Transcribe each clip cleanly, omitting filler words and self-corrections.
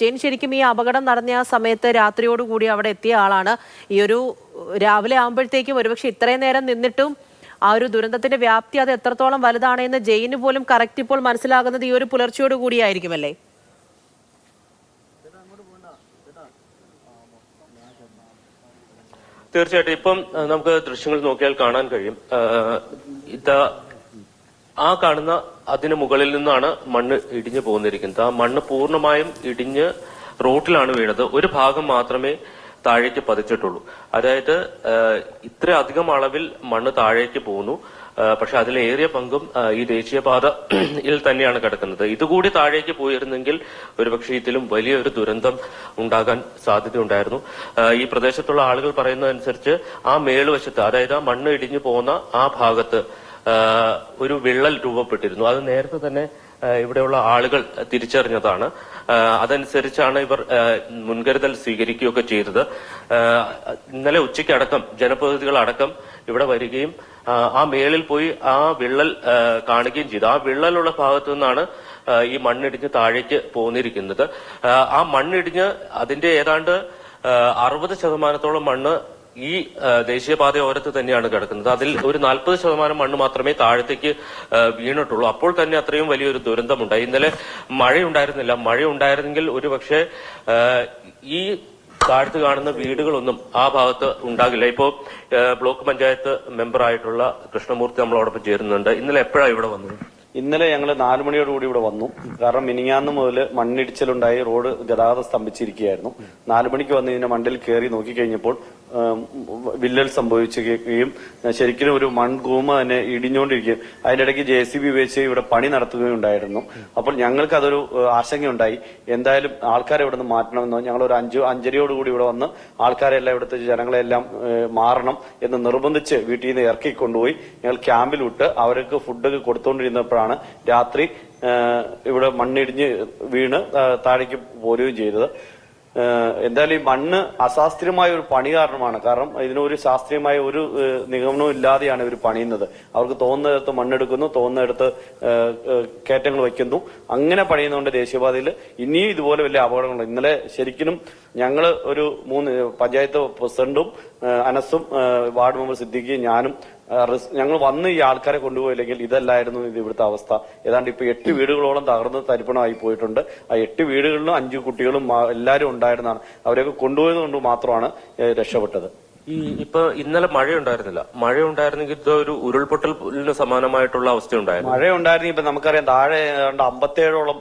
ജെയിൻ ശരിക്കും ഈ അപകടം നടന്ന ആ സമയത്ത് രാത്രിയോടുകൂടി അവിടെ എത്തിയ ആളാണ്. ഈ ഒരു രാവിലെ ആകുമ്പോഴത്തേക്കും ഒരുപക്ഷെ ഇത്രയും നേരം നിന്നിട്ടും ആ ഒരു ദുരന്തത്തിന്റെ വ്യാപ്തി അത് എത്രത്തോളം വലുതാണെന്ന് ജെയിന് പോലും കറക്റ്റ് ഇപ്പോൾ മനസ്സിലാകുന്നത് ഈ ഒരു പുലർച്ചയോട് കൂടിയായിരിക്കുമല്ലേ? തീർച്ചയായിട്ടും ഇപ്പം നമുക്ക് ദൃശ്യങ്ങൾ നോക്കിയാൽ കാണാൻ കഴിയും. ഇതാ ആ കാണുന്ന അതിന് മുകളിൽ നിന്നാണ് മണ്ണ് ഇടിഞ്ഞു പോന്നിരിക്കുന്നത്. ആ മണ്ണ് പൂർണ്ണമായും ഇടിഞ്ഞ് റോട്ടിലാണ് വീണത്. ഒരു ഭാഗം മാത്രമേ താഴേക്ക് പതിച്ചിട്ടുള്ളൂ. അതായത് ഇത്ര അധികം അളവിൽ മണ്ണ് താഴേക്ക് പോകുന്നു. പക്ഷെ അതിലേറിയ പങ്കും ഈ ദേശീയപാതയിൽ തന്നെയാണ് കിടക്കുന്നത്. ഇതുകൂടി താഴേക്ക് പോയിരുന്നെങ്കിൽ ഒരുപക്ഷെ ഇതിലും വലിയൊരു ദുരന്തം ഉണ്ടാകാൻ സാധ്യതയുണ്ടായിരുന്നു. ഈ പ്രദേശത്തുള്ള ആളുകൾ പറയുന്നതനുസരിച്ച് ആ മേളുവശത്ത്, അതായത് ആ മണ്ണ് ഇടിഞ്ഞു പോകുന്ന ആ ഭാഗത്ത് ഒരു വിള്ളൽ രൂപപ്പെട്ടിരുന്നു. അത് നേരത്തെ തന്നെ ഇവിടെയുള്ള ആളുകൾ തിരിച്ചറിഞ്ഞതാണ്. അതനുസരിച്ചാണ് ഇവർ മുൻകരുതൽ സ്വീകരിക്കുകയൊക്കെ ചെയ്തത്. ഇന്നലെ ഉച്ചയ്ക്കടക്കം ജനപ്രതിനിധികളടക്കം ഇവിടെ വരികയും ആ മേളിൽ പോയി ആ വിള്ളൽ കാണുകയും ചെയ്തു. ആ വിള്ളലുള്ള ഭാഗത്തു നിന്നാണ് ഈ മണ്ണിടിഞ്ഞ് താഴേക്ക് പോന്നിരിക്കുന്നത്. ആ മണ്ണിടിഞ്ഞ് അതിന്റെ ഏതാണ്ട് 60% മണ്ണ് ഈ ദേശീയപാതയോരത്ത് തന്നെയാണ് കിടക്കുന്നത്. അതിൽ ഒരു 40% മണ്ണ് മാത്രമേ താഴത്തേക്ക് വീണിട്ടുള്ളൂ. അപ്പോൾ തന്നെ അത്രയും വലിയൊരു ദുരന്തമുണ്ടായി. ഇന്നലെ മഴയുണ്ടായിരുന്നില്ല. മഴയുണ്ടായിരുന്നെങ്കിൽ ഒരുപക്ഷെ ഈ താഴത്ത് കാണുന്ന വീടുകളൊന്നും ആ ഭാഗത്ത് ഉണ്ടാകില്ല. ഇപ്പോ ബ്ലോക്ക് പഞ്ചായത്ത് മെമ്പറായിട്ടുള്ള കൃഷ്ണമൂർത്തി നമ്മളോടൊപ്പം ചേരുന്നുണ്ട്. ഇന്നലെ എപ്പോഴാണ് ഇവിടെ വന്നത്? ഇന്നലെ ഞങ്ങൾ 4 മണിയോടുകൂടി ഇവിടെ വന്നു. കാരണം മിനിങ്ങാന്ന് മുതൽ മണ്ണിടിച്ചിലുണ്ടായി റോഡ് ഗതാഗതം സ്തംഭിച്ചിരിക്കുകയായിരുന്നു. 4 മണിക്ക് വന്ന് ഇതിന്റെ മണ്ടിൽ കയറി നോക്കിക്കഴിഞ്ഞപ്പോൾ വിള്ളൽ സംഭവിക്കുകയും ശരിക്കും ഒരു മൺകൂമ തന്നെ ഇടിഞ്ഞുകൊണ്ടിരിക്കുകയും അതിന്റെ ഇടയ്ക്ക് JCB ഉപയോഗിച്ച് ഇവിടെ പണി നടത്തുകയുണ്ടായിരുന്നു. അപ്പോൾ ഞങ്ങൾക്ക് അതൊരു ആശങ്കയുണ്ടായി. എന്തായാലും ആൾക്കാരെ ഇവിടെ നിന്ന് മാറ്റണമെന്ന് ഞങ്ങൾ ഒരു 5:30 ഇവിടെ വന്ന് ആൾക്കാരെല്ലാം ഇവിടുത്തെ ജനങ്ങളെല്ലാം മാറണം എന്ന് നിർബന്ധിച്ച് വീട്ടിൽ നിന്ന് ഇറക്കി കൊണ്ടുപോയി ഞങ്ങൾ ക്യാമ്പിൽ വിട്ട് അവർക്ക് ഫുഡൊക്കെ കൊടുത്തുകൊണ്ടിരുന്നപ്പോഴാണ് രാത്രി ഇവിടെ മണ്ണിടിഞ്ഞ് വീണ് താഴേക്ക് പോരുകയും ചെയ്തത്. എന്തായാലും ഈ മണ്ണ് അശാസ്ത്രീയമായ ഒരു പണി കാരണമാണ്. കാരണം ഇതിനൊരു ശാസ്ത്രീയമായ ഒരു നിഗമനവും ഇല്ലാതെയാണ് ഇവർ പണിയുന്നത്. അവർക്ക് തോന്നുന്നിടത്ത് മണ്ണെടുക്കുന്നു, തോന്നുന്നിടത്ത് കയറ്റങ്ങൾ വയ്ക്കുന്നു. അങ്ങനെ പണിയുന്നതുകൊണ്ട് ദേശീയപാതയിൽ ഇനിയും ഇതുപോലെ വലിയ അപകടങ്ങളുണ്ട്. ഇന്നലെ ശരിക്കും ഞങ്ങൾ ഒരു 3 പഞ്ചായത്ത് പ്രസിഡന്റും അനസും വാർഡ് മെമ്പർ സിദ്ദിഖിയും ഞാനും ഞങ്ങൾ വന്ന് ഈ ആൾക്കാരെ കൊണ്ടുപോയില്ലെങ്കിൽ ഇതല്ലായിരുന്നു ഇത് ഇവിടുത്തെ അവസ്ഥ. ഏതാണ്ട് ഇപ്പൊ 8 വീടുകളോളം തകർന്ന് തരിപ്പണമായി പോയിട്ടുണ്ട്. ആ 8 വീടുകളിലും 5 കുട്ടികളും എല്ലാവരും ഉണ്ടായിരുന്നതാണ്. അവരെയൊക്കെ കൊണ്ടുപോയത് കൊണ്ട് മാത്രമാണ് രക്ഷപ്പെട്ടത്. ഇപ്പൊ ഇന്നലെ മഴയുണ്ടായിരുന്നില്ല. മഴയുണ്ടായിരുന്നെങ്കിൽ ഒരു ഉരുൾപൊട്ടലിന് സമാനമായിട്ടുള്ള അവസ്ഥ ഉണ്ടായിരുന്നു. മഴയുണ്ടായിരുന്നെങ്കിൽ ഇപ്പൊ നമുക്കറിയാം താഴെ 57ഓളം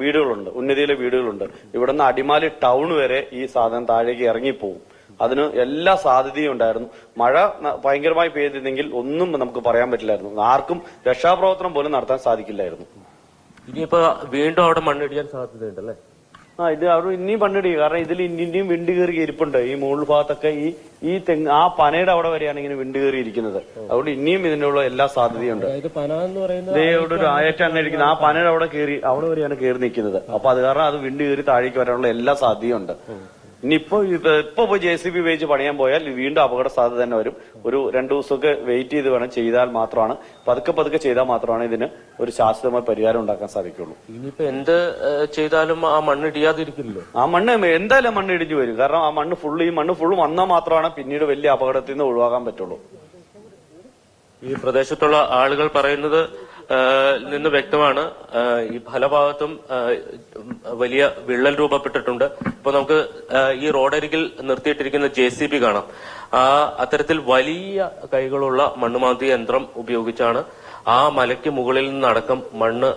വീടുകളുണ്ട്, ഉന്നതിയിലെ വീടുകളുണ്ട്. ഇവിടുന്ന് അടിമാലി ടൗൺ വരെ ഈ സാധനം താഴേക്ക് ഇറങ്ങിപ്പോവും. അതിന് എല്ലാ സാധ്യതയും ഉണ്ടായിരുന്നു. മഴ ഭയങ്കരമായി പെയ്തിരുന്നെങ്കിൽ ഒന്നും നമുക്ക് പറയാൻ പറ്റില്ലായിരുന്നു. ആർക്കും രക്ഷാപ്രവർത്തനം പോലും നടത്താൻ സാധിക്കില്ലായിരുന്നു. ഇനിയിപ്പോ വീണ്ടും അവിടെ മണ്ണിടിയാൻ സാധ്യതയുണ്ടല്ലേ? ഇത് അവിടെ ഇനിയും മണ്ണിടിക്കും. കാരണം ഇതിൽ ഇനിയും വിണ്ട് കയറി ഇരിപ്പുണ്ട്. ഈ മുകൾ ഭാഗത്തൊക്കെ ഈ തെങ്ങ് ആ പനയുടെ അവിടെ വരെയാണ് ഇങ്ങനെ വിണ്ട് കയറി ഇരിക്കുന്നത്. അതുകൊണ്ട് ഇനിയും ഇതിനുള്ള എല്ലാ സാധ്യതയുണ്ട്. ഇവിടെ ഒരു ആയറ്റം അങ്ങനെ ഇരിക്കുന്നത്. ആ പനയുടെ അവിടെ വരെയാണ് കയറി നിൽക്കുന്നത്. അപ്പൊ അത് കാരണം അത് വിണ്ട് കയറി താഴേക്ക് വരാനുള്ള എല്ലാ സാധ്യതയുണ്ട്. ഇനിയിപ്പോ പോയി JCB ഉപയോഗിച്ച് പണിയാൻ പോയാൽ വീണ്ടും അപകട സാധ്യത തന്നെ വരും. ഒരു 2 ദിവസമൊക്കെ വെയിറ്റ് ചെയ്ത് വേണം ചെയ്താൽ മാത്രമാണ്, പതുക്കെ ചെയ്താൽ മാത്രമാണ് ഇതിന് ഒരു ശാശ്വതമായ പരിഹാരം ഉണ്ടാക്കാൻ സാധിക്കുള്ളൂ. ഇനിയിപ്പോ എന്ത് ചെയ്താലും ആ മണ്ണ് ഇടിയാതിരിക്കില്ലല്ലോ. ആ മണ്ണ് എന്തായാലും മണ്ണ് ഇടിഞ്ഞു വരും. കാരണം ആ ഈ മണ്ണ് ഫുള്ള് വന്നാൽ മാത്രമാണ് പിന്നീട് വലിയ അപകടത്തിൽ നിന്ന് ഒഴിവാക്കാൻ പറ്റുള്ളൂ. ഈ പ്രദേശത്തുള്ള ആളുകൾ പറയുന്നത് നിന്ന് വ്യക്തമാണ്. ഈ ഫലഭാഗത്തും വലിയ വിള്ളൽ രൂപപ്പെട്ടിട്ടുണ്ട്. ഇപ്പൊ നമുക്ക് ഈ റോഡരികിൽ നിർത്തിയിട്ടിരിക്കുന്ന JCB കാണാം. അത്തരത്തിൽ വലിയ കൈകളുള്ള മണ്ണുമാന്തി യന്ത്രം ഉപയോഗിച്ചാണ് ആ മലയ്ക്ക് മുകളിൽ നിന്നടക്കം മണ്ണ്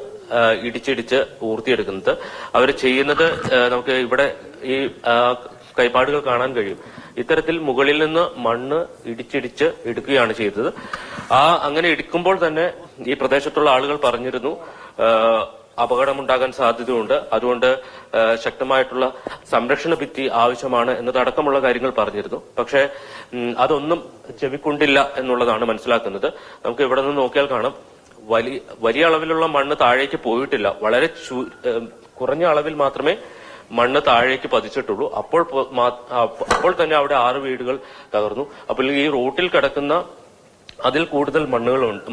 ഇടിച്ചിടിച്ച് ഊർത്തിയെടുക്കുന്നത്. അവർ ചെയ്യുന്നത് നമുക്ക് ഇവിടെ ഈ കൈപ്പാടുകൾ കാണാൻ കഴിയും. ഇത്തരത്തിൽ മുകളിൽ നിന്ന് മണ്ണ് ഇടിച്ചിടിച്ച് എടുക്കുകയാണ് ചെയ്തത്. അങ്ങനെ ഇടിക്കുമ്പോൾ തന്നെ ഈ പ്രദേശത്തുള്ള ആളുകൾ പറഞ്ഞിരുന്നു അപകടമുണ്ടാകാൻ സാധ്യതയുണ്ട്, അതുകൊണ്ട് ശക്തമായിട്ടുള്ള സംരക്ഷണ ഭിത്തി ആവശ്യമാണ് എന്നതടക്കമുള്ള കാര്യങ്ങൾ പറഞ്ഞിരുന്നു. പക്ഷേ അതൊന്നും ചെവിക്കൊണ്ടില്ല എന്നുള്ളതാണ് മനസ്സിലാക്കുന്നത്. നമുക്ക് ഇവിടെ നിന്ന് നോക്കിയാൽ കാണാം വലിയ അളവിലുള്ള മണ്ണ് താഴേക്ക് പോയിട്ടില്ല. വളരെ കുറഞ്ഞ അളവിൽ മാത്രമേ മണ്ണ് താഴേക്ക് പതിച്ചിട്ടുള്ളൂ. അപ്പോൾ തന്നെ അവിടെ 6 വീടുകൾ തകർന്നു. അപ്പോൾ ഈ റോട്ടിൽ കിടക്കുന്ന അതിൽ കൂടുതൽ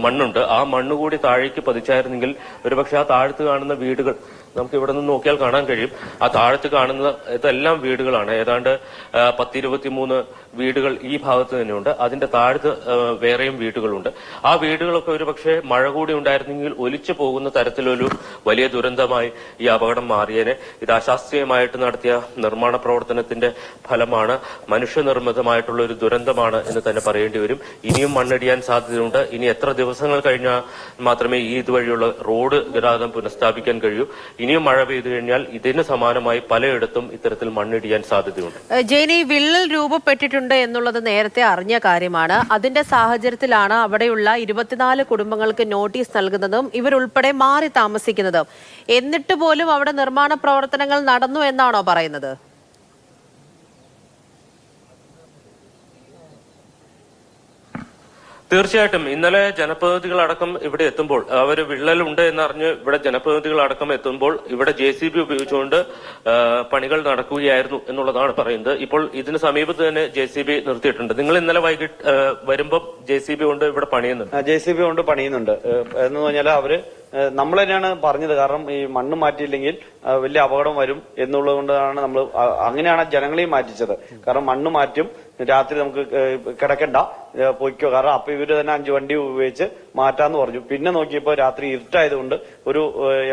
മണ്ണുണ്ട്. ആ മണ്ണ് കൂടി താഴേക്ക് പതിച്ചായിരുന്നെങ്കിൽ ഒരുപക്ഷെ ആ താഴത്ത് കാണുന്ന വീടുകൾ നമുക്ക് ഇവിടെ നിന്ന് നോക്കിയാൽ കാണാൻ കഴിയും. ആ താഴത്ത് കാണുന്ന ഇതെല്ലാം വീടുകളാണ്. ഏതാണ്ട് 10-23 വീടുകൾ ഈ ഭാഗത്ത് തന്നെയുണ്ട്. അതിന്റെ താഴത്ത് വേറെയും വീടുകളുണ്ട്. ആ വീടുകളൊക്കെ ഒരുപക്ഷെ മഴ കൂടി ഉണ്ടായിരുന്നെങ്കിൽ ഒലിച്ചു പോകുന്ന തരത്തിലൊരു വലിയ ദുരന്തമായി ഈ അപകടം മാറിയേനെ. ഇത് അശാസ്ത്രീയമായിട്ട് നടത്തിയ നിർമ്മാണ പ്രവർത്തനത്തിന്റെ ഫലമാണ്, മനുഷ്യനിർമ്മിതമായിട്ടുള്ള ഒരു ദുരന്തമാണ് എന്ന് തന്നെ പറയേണ്ടി വരും. ഇനിയും മണ്ണിടിയാൻ സാധ്യതയുണ്ട്. ഇനി എത്ര ദിവസങ്ങൾ കഴിഞ്ഞാൽ മാത്രമേ ഈ ഇതുവഴിയുള്ള റോഡ് ഗതാഗതം പുനഃസ്ഥാപിക്കാൻ കഴിയൂ. ഇനിയും മഴ പെയ്തു കഴിഞ്ഞാൽ ഇതിന് സമാനമായി പലയിടത്തും ഇത്തരത്തിൽ മണ്ണിടിയാൻ സാധ്യതയുണ്ട്. ജെയിൻ, ഈ വിള്ളൽ രൂപപ്പെട്ടിട്ടുണ്ട് എന്നുള്ളത് നേരത്തെ അറിഞ്ഞ കാര്യമാണ്. അതിന്റെ സാഹചര്യത്തിലാണ് അവിടെയുള്ള 24 കുടുംബങ്ങൾക്ക് നോട്ടീസ് നൽകുന്നതും ഇവരുൾപ്പെടെ മാറി താമസിക്കുന്നതും. എന്നിട്ട് പോലും അവിടെ നിർമ്മാണ പ്രവർത്തനങ്ങൾ നടന്നു എന്നാണോ പറയുന്നത്? തീർച്ചയായിട്ടും ഇന്നലെ ജനപ്രതിനിധികളടക്കം ഇവിടെ എത്തുമ്പോൾ, അവര് വിള്ളലുണ്ട് എന്നറിഞ്ഞ് ഇവിടെ ജനപ്രതിനിധികളടക്കം എത്തുമ്പോൾ ഇവിടെ JCB ഉപയോഗിച്ചുകൊണ്ട് പണികൾ നടക്കുകയായിരുന്നു എന്നുള്ളതാണ് പറയുന്നത്. ഇപ്പോൾ ഇതിന് സമീപത്ത് തന്നെ JCB നിർത്തിയിട്ടുണ്ട്. നിങ്ങൾ ഇന്നലെ വൈകിട്ട് വരുമ്പോൾ JCB കൊണ്ട് ഇവിടെ പണിയുന്നുണ്ട്. JCB കൊണ്ട് പണിയുന്നുണ്ട് എന്ന് പറഞ്ഞാൽ അവര് നമ്മൾ തന്നെയാണ് പറഞ്ഞത്. കാരണം ഈ മണ്ണ് മാറ്റിയില്ലെങ്കിൽ വലിയ അപകടം വരും എന്നുള്ളത് കൊണ്ടാണ് നമ്മൾ അങ്ങനെയാണ് ജനങ്ങളെയും മാറ്റിച്ചത്. കാരണം മണ്ണ് മാറ്റും, രാത്രി നമുക്ക് കിടക്കണ്ട, പൊയ്ക്കോ. കാരണം അപ്പൊ ഇവര് തന്നെ 5 വണ്ടി ഉപയോഗിച്ച് മാറ്റാന്ന് പറഞ്ഞു. പിന്നെ നോക്കിയപ്പോ രാത്രി ഇരുട്ടായതുകൊണ്ട് ഒരു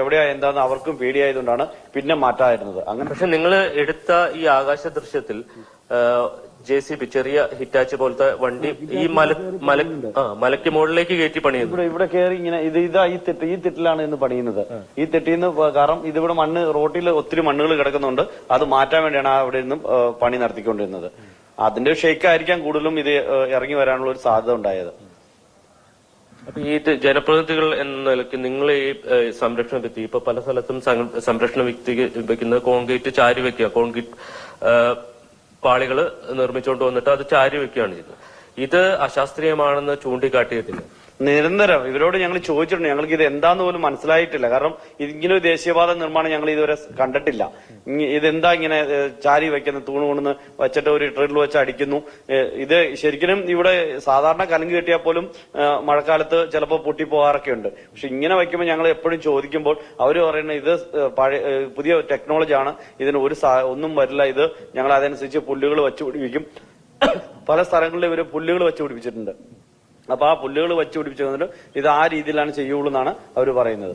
എവിടെയാ എന്താന്ന് അവർക്കും പേടിയായതുകൊണ്ടാണ് പിന്നെ മാറ്റാതിരുന്നത്. അങ്ങനെ പക്ഷെ നിങ്ങൾ എടുത്ത ഈ ആകാശ ദൃശ്യത്തിൽ JCB ചെറിയ ഹിറ്റാച്ച് പോലത്തെ വണ്ടി ഈ മലയ്ക്ക് മുകളിലേക്ക് കയറ്റി പണിയുന്നു. ഇവിടെ കയറി ഇങ്ങനെ ഈ തെറ്റിലാണ് ഇന്ന് പണിയുന്നത്. ഈ തെറ്റിന്ന് കാരണം ഇതിവിടെ മണ്ണ് റോട്ടിൽ ഒത്തിരി മണ്ണുകൾ കിടക്കുന്നുണ്ട്. അത് മാറ്റാൻ വേണ്ടിയാണ് അവിടെ നിന്നും പണി നടത്തിക്കൊണ്ടിരുന്നത്. അതിന്റെ ഷെയ്ക്കായിരിക്കാം കൂടുതലും ഇത് ഇറങ്ങി വരാനുള്ള ഒരു സാധ്യത ഉണ്ടായത്. അപ്പൊ ഈ ജനപ്രതിനിധികൾ എന്ന നിലയ്ക്ക് നിങ്ങൾ ഈ സംരക്ഷണ ഭിത്തി ഇപ്പൊ പല സ്ഥലത്തും സംരക്ഷണ ഭിത്തി വെക്കുന്നത് കോൺക്രീറ്റ് ചാരി വെക്കുക, കോൺക്രീറ്റ് പാളികൾ നിർമ്മിച്ചുകൊണ്ട് വന്നിട്ട് അത് ചാരി വെക്കുകയാണ് ചെയ്യുന്നത്. ഇത് അശാസ്ത്രീയമാണെന്ന് ചൂണ്ടിക്കാട്ടിയിട്ടില്ല. നിരന്തരം ഇവരോട് ഞങ്ങൾ ചോദിച്ചിട്ടുണ്ട്. ഞങ്ങൾക്ക് ഇത് എന്താന്ന് പോലും മനസ്സിലായിട്ടില്ല. കാരണം ഇങ്ങനെ ഒരു ദേശീയപാത നിർമ്മാണം ഞങ്ങൾ ഇതുവരെ കണ്ടിട്ടില്ല. ഇതെന്താ ഇങ്ങനെ ചാരി വെക്കുന്ന തൂണ് കൊണ്ടുവന്ന് വെച്ചിട്ട് ഒരു ഡ്രിൽ വെച്ച് അടിക്കുന്നു. ഇത് ശരിക്കും ഇവിടെ സാധാരണ കലങ്ക് കെട്ടിയാൽ പോലും മഴക്കാലത്ത് ചിലപ്പോൾ പൊട്ടിപ്പോകാറൊക്കെ ഉണ്ട്. പക്ഷെ ഇങ്ങനെ വയ്ക്കുമ്പോൾ ഞങ്ങൾ എപ്പോഴും ചോദിക്കുമ്പോൾ അവർ പറയുന്നത് ഇത് പുതിയ ടെക്നോളജിയാണ്, ഇതിന് ഒന്നും വരില്ല, ഇത് ഞങ്ങൾ അതനുസരിച്ച് പുല്ലുകൾ വെച്ച് പിടിപ്പിക്കും. പല സ്ഥലങ്ങളിലും ഇവര് പുല്ലുകൾ വെച്ച് പിടിപ്പിച്ചിട്ടുണ്ട്. അപ്പൊ ആ പുല്ലുകൾ വെച്ച് പിടിപ്പിച്ചു ഇത് ആ രീതിയിലാണ് ചെയ്യുള്ളൂ എന്നാണ് അവർ പറയുന്നത്.